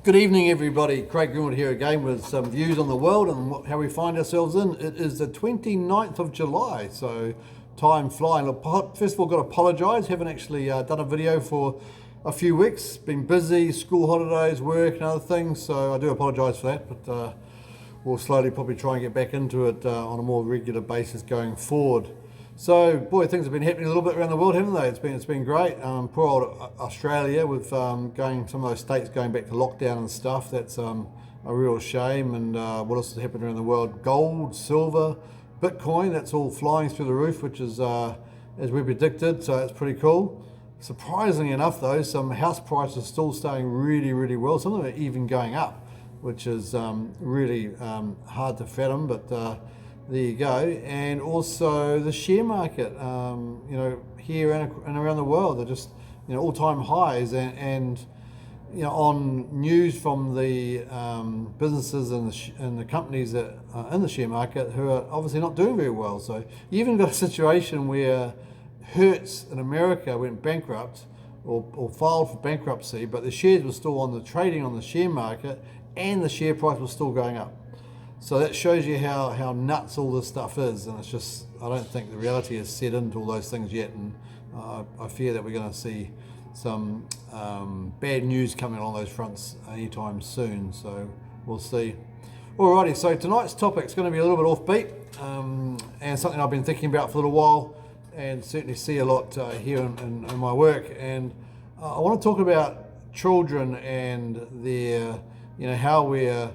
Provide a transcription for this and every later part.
Good evening, everybody. Craig Greenwood here again with some views on the world and how we find ourselves in. It is the 29th of July, so time flying. First of all, got to apologise. Haven't actually done a video for a few weeks. Been busy, school holidays, work and other things, so I do apologise for that, but we'll slowly probably try and get back into it on a more regular basis going forward. So, boy, things have been happening a little bit around the world, haven't they? It's been great. Poor old Australia with some of those states going back to lockdown and stuff. That's a real shame. And what else has happened around the world? Gold, silver, Bitcoin, that's all flying through the roof, which is as we predicted, so it's pretty cool. Surprisingly enough, though, some house prices are still staying really, really well. Some of them are even going up, which is really hard to fathom, but there you go. And also the share market, here and around the world, they're just all-time highs, and on news from the businesses and the companies that are in the share market who are obviously not doing very well. So you even got a situation where Hertz in America went bankrupt or filed for bankruptcy, but the shares were still on the trading on the share market and the share price was still going up. So that shows you how nuts all this stuff is, and it's just, I don't think the reality is set into all those things yet, and I fear that we're going to see some bad news coming along those fronts anytime soon, so we'll see. Alrighty, so tonight's topic is going to be a little bit offbeat, and something I've been thinking about for a little while, and certainly see a lot here in my work, and I want to talk about children and their, how we're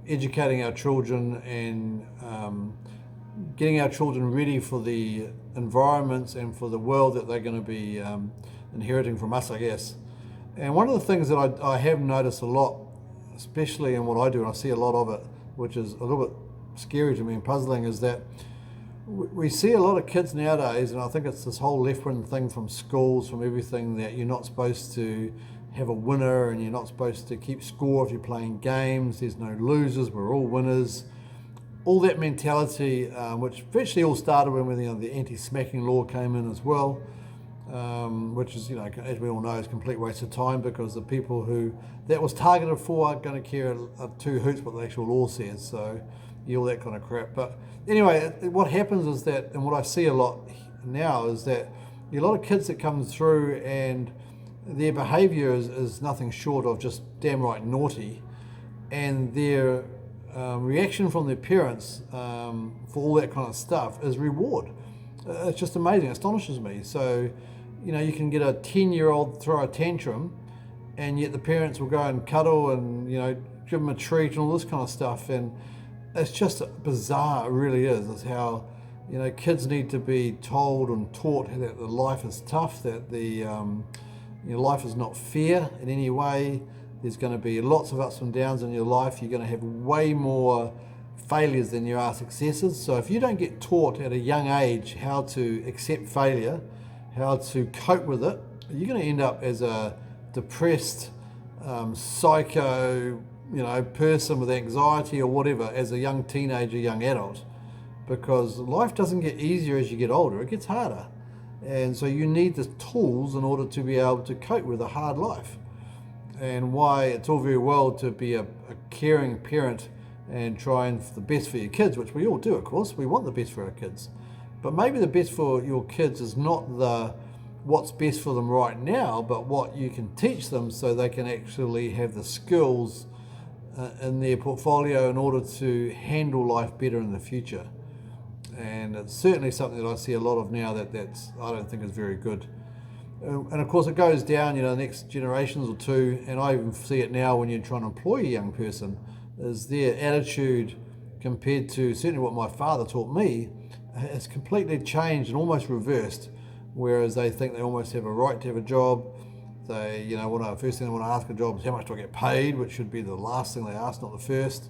educating our children and getting our children ready for the environments and for the world that they're going to be inheriting from us, I guess. And one of the things that I have noticed a lot, especially in what I do, and I see a lot of it, which is a little bit scary to me and puzzling, is that we see a lot of kids nowadays, and I think it's this whole left-wing thing from schools, from everything, that you're not supposed to have a winner and you're not supposed to keep score if you're playing games. There's no losers, we're all winners. All that mentality, which virtually all started when the anti-smacking law came in as well, which is, as we all know, is a complete waste of time, because the people who that was targeted for aren't going to care two hoots what the actual law says, so all that kind of crap. But anyway, what happens is that, and what I see a lot now, is that a lot of kids that come through and their behaviour is nothing short of just damn right naughty, and their reaction from their parents for all that kind of stuff is reward. It's just amazing, it astonishes me. So, you can get a 10-year-old throw a tantrum, and yet the parents will go and cuddle and, give them a treat and all this kind of stuff, and it's just bizarre, it really is. It's how, kids need to be told and taught that the life is tough, that the life is not fair in any way. There's going to be lots of ups and downs in your life. You're going to have way more failures than you are successes. So if you don't get taught at a young age how to accept failure, how to cope with it, you're going to end up as a depressed, psycho, person with anxiety or whatever as a young teenager, young adult, because life doesn't get easier as you get older. It gets harder. And so you need the tools in order to be able to cope with a hard life. And why it's all very well to be a caring parent and trying the best for your kids, which we all do, of course. We want the best for our kids. But maybe the best for your kids is not what's best for them right now, but what you can teach them so they can actually have the skills in their portfolio in order to handle life better in the future. And it's certainly something that I see a lot of now that's I don't think is very good. And of course it goes down, the next generations or two, and I even see it now when you're trying to employ a young person, is their attitude compared to certainly what my father taught me, it's completely changed and almost reversed, whereas they think they almost have a right to have a job. They, first thing they want to ask a job is how much do I get paid, which should be the last thing they ask, not the first.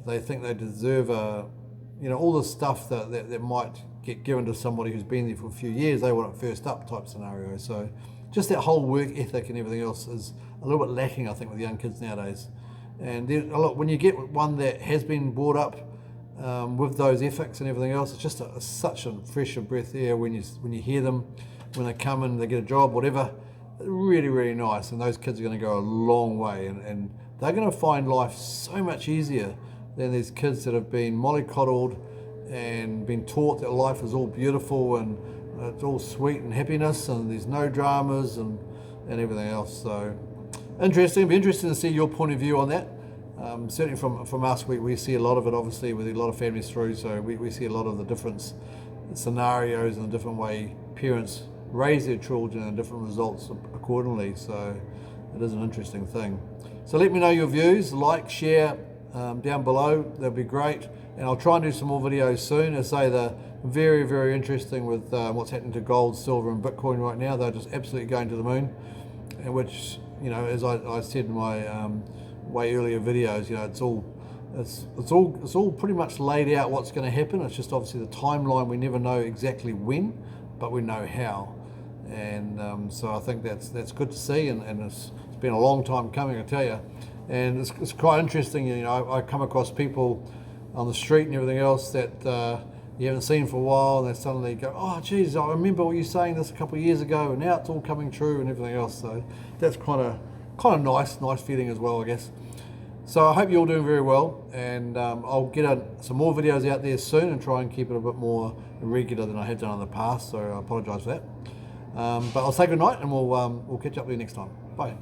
They think they deserve all the stuff that might get given to somebody who's been there for a few years. They want it first up type scenario. So just that whole work ethic and everything else is a little bit lacking, I think, with young kids nowadays. And look, when you get one that has been brought up with those ethics and everything else, it's just such a fresher breath air when you hear them, when they come and they get a job, whatever. really, really nice. And those kids are going to go a long way, and they're going to find life so much easier than these kids that have been mollycoddled and been taught that life is all beautiful and it's all sweet and happiness and there's no dramas and everything else. So interesting. It'll be interesting to see your point of view on that. Certainly from us, we see a lot of it, obviously, with a lot of families through, so we see a lot of the different scenarios and the different way parents raise their children and different results accordingly. So it is an interesting thing. So let me know your views, like, share down below, that'd be great. And I'll try and do some more videos soon. As I say, they're very, very interesting with what's happening to gold, silver and Bitcoin right now. They're just absolutely going to the moon, and which, you know, as I said in my way earlier videos, you know, it's all pretty much laid out what's going to happen. It's just obviously the timeline. We never know exactly when, but we know how. And so I think that's good to see, and it's been a long time coming, I tell you. And it's quite interesting, you know, I come across people on the street and everything else that you haven't seen for a while, and they suddenly go, oh geez, I remember what you were saying this a couple of years ago, and now it's all coming true and everything else. So that's kind of nice feeling as well, I guess. So I hope you're all doing very well, and I'll get some more videos out there soon and try and keep it a bit more regular than I have done in the past, so I apologise for that. But I'll say good night, and we'll catch up with you next time. Bye.